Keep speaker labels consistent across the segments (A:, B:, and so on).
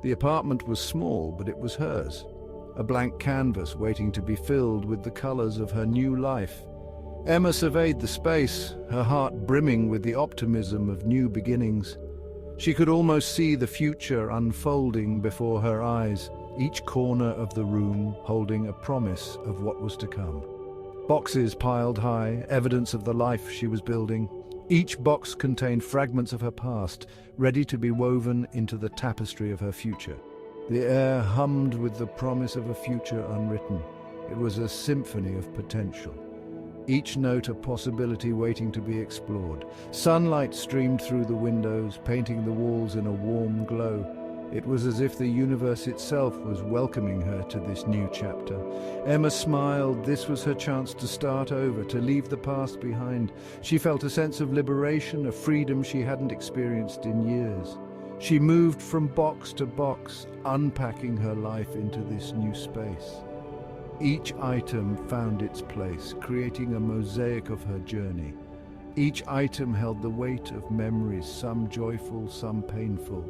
A: The apartment was small, but it was hers. A blank canvas waiting to be filled with the colors of her new life. Emma surveyed the space, her heart brimming with the optimism of new beginnings. She could almost see the future unfolding before her eyes, each corner of the room holding a promise of what was to come. Boxes piled high, evidence of the life she was building. Each box contained fragments of her past, ready to be woven into the tapestry of her future. The air hummed with the promise of a future unwritten. It was a symphony of potential. Each note a possibility waiting to be explored. Sunlight streamed through the windows, painting the walls in a warm glow. It was as if the universe itself was welcoming her to this new chapter. Emma smiled. This was her chance to start over, to leave the past behind. She felt a sense of liberation, a freedom she hadn't experienced in years. She moved from box to box, unpacking her life into this new space. Each item found its place, creating a mosaic of her journey. Each item held the weight of memories, some joyful, some painful.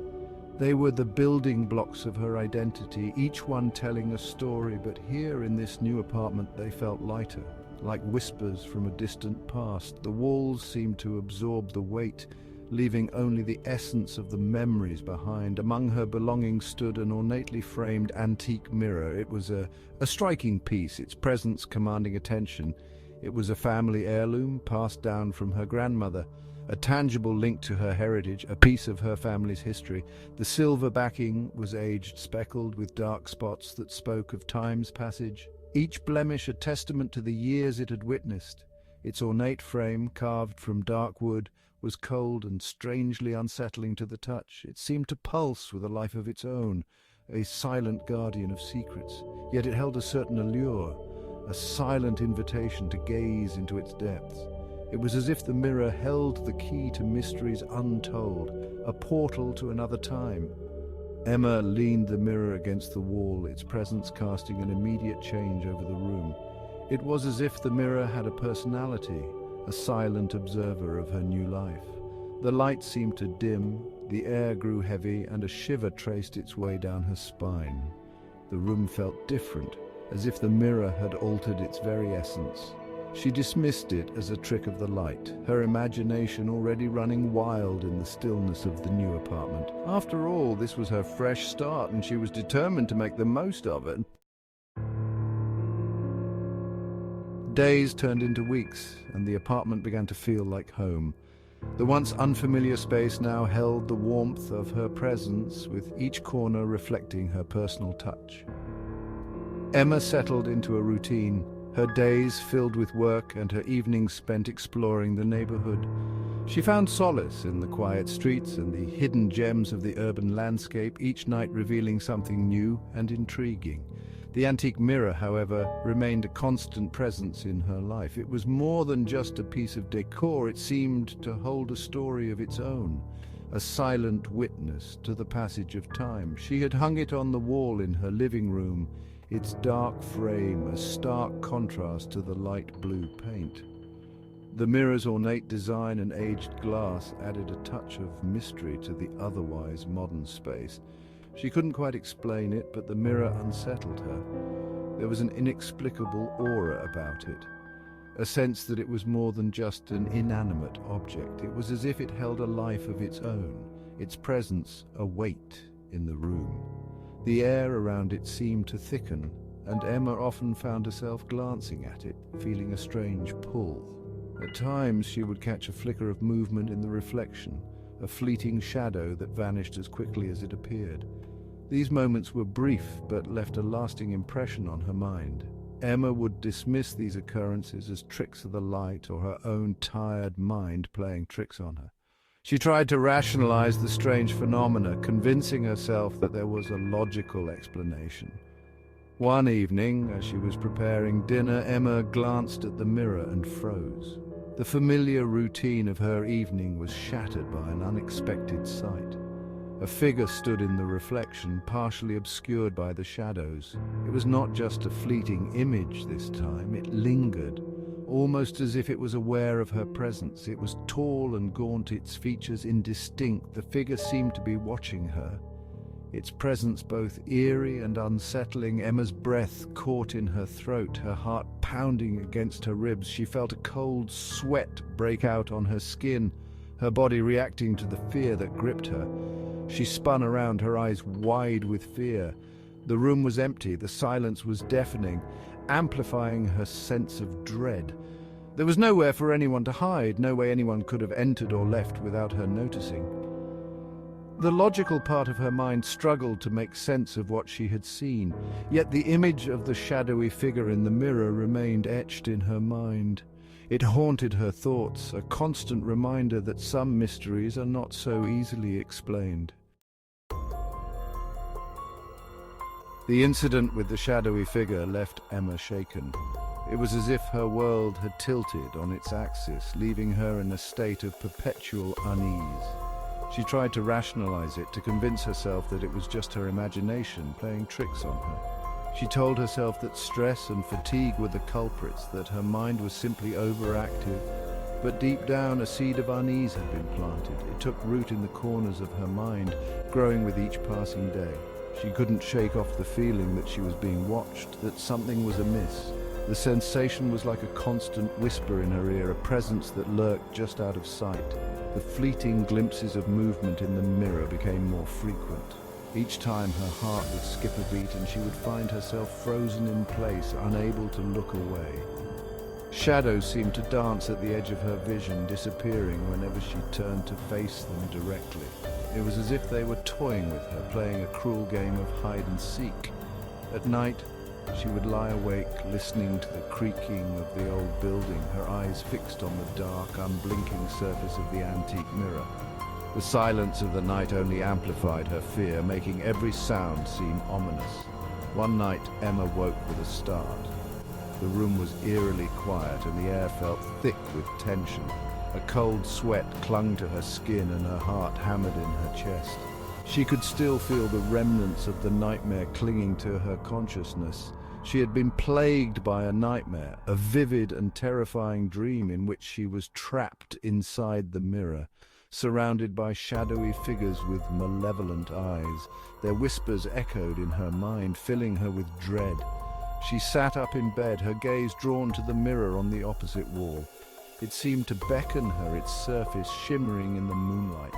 A: They were the building blocks of her identity, each one telling a story, but here in this new apartment they felt lighter, like whispers from a distant past. The walls seemed to absorb the weight, leaving only the essence of the memories behind. Among her belongings stood an ornately framed antique mirror. It was a striking piece, its presence commanding attention. It was a family heirloom passed down from her grandmother, a tangible link to her heritage, a piece of her family's history. The silver backing was aged, speckled with dark spots that spoke of time's passage, each blemish a testament to the years it had witnessed. Its ornate frame, carved from dark wood, was cold and strangely unsettling to the touch. It seemed to pulse with a life of its own, a silent guardian of secrets. Yet it held a certain allure, a silent invitation to gaze into its depths. It was as if the mirror held the key to mysteries untold, a portal to another time. Emma leaned the mirror against the wall, its presence casting an immediate change over the room. It was as if the mirror had a personality, a silent observer of her new life. The light seemed to dim, the air grew heavy, and a shiver traced its way down her spine. The room felt different, as if the mirror had altered its very essence. She dismissed it as a trick of the light, her imagination already running wild in the stillness of the new apartment. After all, this was her fresh start, and she was determined to make the most of it. Days turned into weeks, and the apartment began to feel like home. The once unfamiliar space now held the warmth of her presence, with each corner reflecting her personal touch. Emma settled into a routine, her days filled with work and her evenings spent exploring the neighborhood. She found solace in the quiet streets and the hidden gems of the urban landscape, each night revealing something new and intriguing. The antique mirror, however, remained a constant presence in her life. It was more than just a piece of decor. It seemed to hold a story of its own, a silent witness to the passage of time. She had hung it on the wall in her living room, its dark frame a stark contrast to the light blue paint. The mirror's ornate design and aged glass added a touch of mystery to the otherwise modern space. She couldn't quite explain it, but the mirror unsettled her. There was an inexplicable aura about it, a sense that it was more than just an inanimate object. It was as if it held a life of its own, its presence a weight in the room. The air around it seemed to thicken, and Emma often found herself glancing at it, feeling a strange pull. At times she would catch a flicker of movement in the reflection, a fleeting shadow that vanished as quickly as it appeared. These moments were brief, but left a lasting impression on her mind. Emma would dismiss these occurrences as tricks of the light or her own tired mind playing tricks on her. She tried to rationalize the strange phenomena, convincing herself that there was a logical explanation. One evening, as she was preparing dinner, Emma glanced at the mirror and froze. The familiar routine of her evening was shattered by an unexpected sight. A figure stood in the reflection, partially obscured by the shadows. It was not just a fleeting image this time, it lingered, almost as if it was aware of her presence. It was tall and gaunt, its features indistinct. The figure seemed to be watching her. its presence both eerie and unsettling. Emma's breath caught in her throat, her heart pounding against her ribs. She felt a cold sweat break out on her skin, her body reacting to the fear that gripped her. She spun around, her eyes wide with fear. The room was empty, the silence was deafening, amplifying her sense of dread. There was nowhere for anyone to hide, no way anyone could have entered or left without her noticing. The logical part of her mind struggled to make sense of what she had seen, yet the image of the shadowy figure in the mirror remained etched in her mind. It haunted her thoughts, a constant reminder that some mysteries are not so easily explained. The incident with the shadowy figure left Emma shaken. It was as if her world had tilted on its axis, leaving her in a state of perpetual unease. She tried to rationalize it, to convince herself that it was just her imagination playing tricks on her. She told herself that stress and fatigue were the culprits, that her mind was simply overactive. But deep down, a seed of unease had been planted. It took root in the corners of her mind, growing with each passing day. She couldn't shake off the feeling that she was being watched, that something was amiss. The sensation was like a constant whisper in her ear, a presence that lurked just out of sight. The fleeting glimpses of movement in the mirror became more frequent. Each time her heart would skip a beat and she would find herself frozen in place, unable to look away. Shadows seemed to dance at the edge of her vision, disappearing whenever she turned to face them directly. It was as if they were toying with her, playing a cruel game of hide and seek. At night, she would lie awake, listening to the creaking of the old building, her eyes fixed on the dark, unblinking surface of the antique mirror. The silence of the night only amplified her fear, making every sound seem ominous. One night, Emma woke with a start. The room was eerily quiet and the air felt thick with tension. A cold sweat clung to her skin and her heart hammered in her chest. She could still feel the remnants of the nightmare clinging to her consciousness. She had been plagued by a nightmare, a vivid and terrifying dream in which she was trapped inside the mirror, surrounded by shadowy figures with malevolent eyes. Their whispers echoed in her mind, filling her with dread. She sat up in bed, her gaze drawn to the mirror on the opposite wall. It seemed to beckon her, its surface shimmering in the moonlight.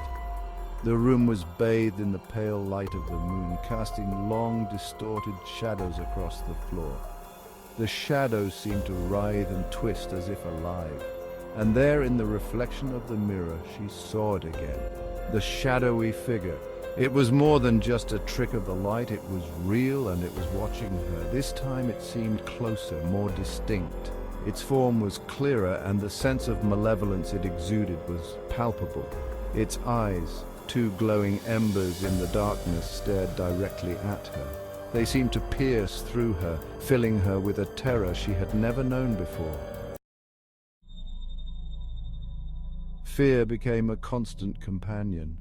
A: The room was bathed in the pale light of the moon, casting long, distorted shadows across the floor. The shadows seemed to writhe and twist as if alive. And there, in the reflection of the mirror, she saw it again. The shadowy figure. It was more than just a trick of the light. It was real, and it was watching her. This time it seemed closer, more distinct. Its form was clearer, and the sense of malevolence it exuded was palpable. Its eyes, two glowing embers in the darkness, stared directly at her. They seemed to pierce through her, filling her with a terror she had never known before. Fear became a constant companion.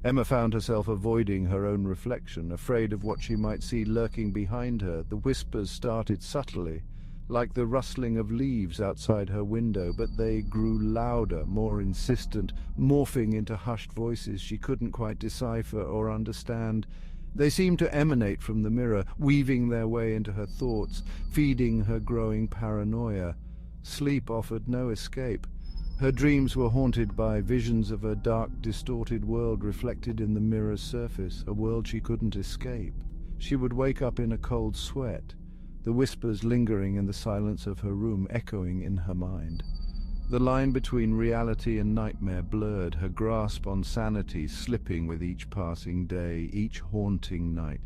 A: Emma found herself avoiding her own reflection, afraid of what she might see lurking behind her. The whispers started subtly, like the rustling of leaves outside her window, but they grew louder, more insistent, morphing into hushed voices she couldn't quite decipher or understand. They seemed to emanate from the mirror, weaving their way into her thoughts, feeding her growing paranoia. Sleep offered no escape. Her dreams were haunted by visions of a dark, distorted world reflected in the mirror's surface, a world she couldn't escape. She would wake up in a cold sweat, the whispers lingering in the silence of her room, echoing in her mind. The line between reality and nightmare blurred, her grasp on sanity slipping with each passing day, each haunting night.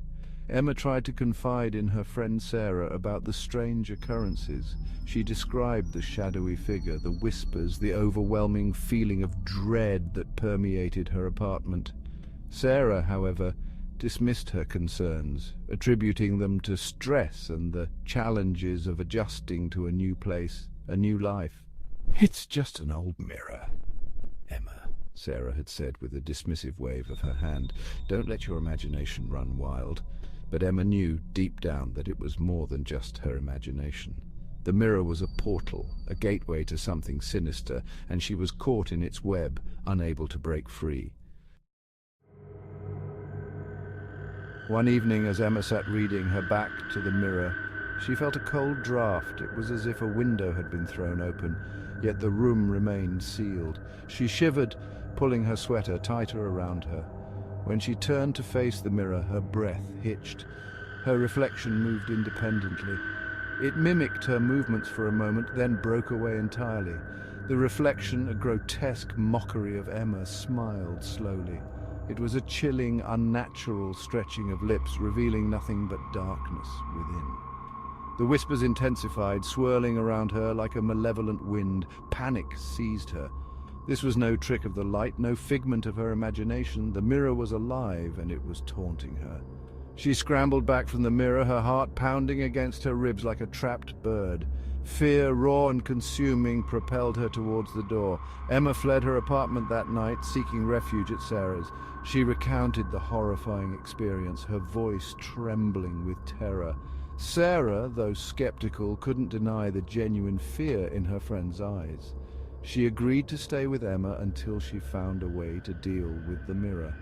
A: Emma tried to confide in her friend Sarah about the strange occurrences. She described the shadowy figure, the whispers, the overwhelming feeling of dread that permeated her apartment. Sarah, however, dismissed her concerns, attributing them to stress and the challenges of adjusting to a new place, a new life. "It's just an old mirror, Emma," Sarah had said with a dismissive wave of her hand. "Don't let your imagination run wild." But Emma knew deep down that it was more than just her imagination. The mirror was a portal, a gateway to something sinister, and she was caught in its web, unable to break free. One evening, as Emma sat reading, her back to the mirror, she felt a cold draft. It was as if a window had been thrown open, yet the room remained sealed. She shivered, pulling her sweater tighter around her. When she turned to face the mirror, her breath hitched. Her reflection moved independently. It mimicked her movements for a moment, then broke away entirely. The reflection, a grotesque mockery of Emma, smiled slowly. It was a chilling, unnatural stretching of lips, revealing nothing but darkness within. The whispers intensified, swirling around her like a malevolent wind. Panic seized her. This was no trick of the light, no figment of her imagination. The mirror was alive, and it was taunting her. She scrambled back from the mirror, her heart pounding against her ribs like a trapped bird. Fear, raw and consuming, propelled her towards the door. Emma fled her apartment that night, seeking refuge at Sarah's. She recounted the horrifying experience, her voice trembling with terror. Sarah, though skeptical, couldn't deny the genuine fear in her friend's eyes. She agreed to stay with Emma until she found a way to deal with the mirror.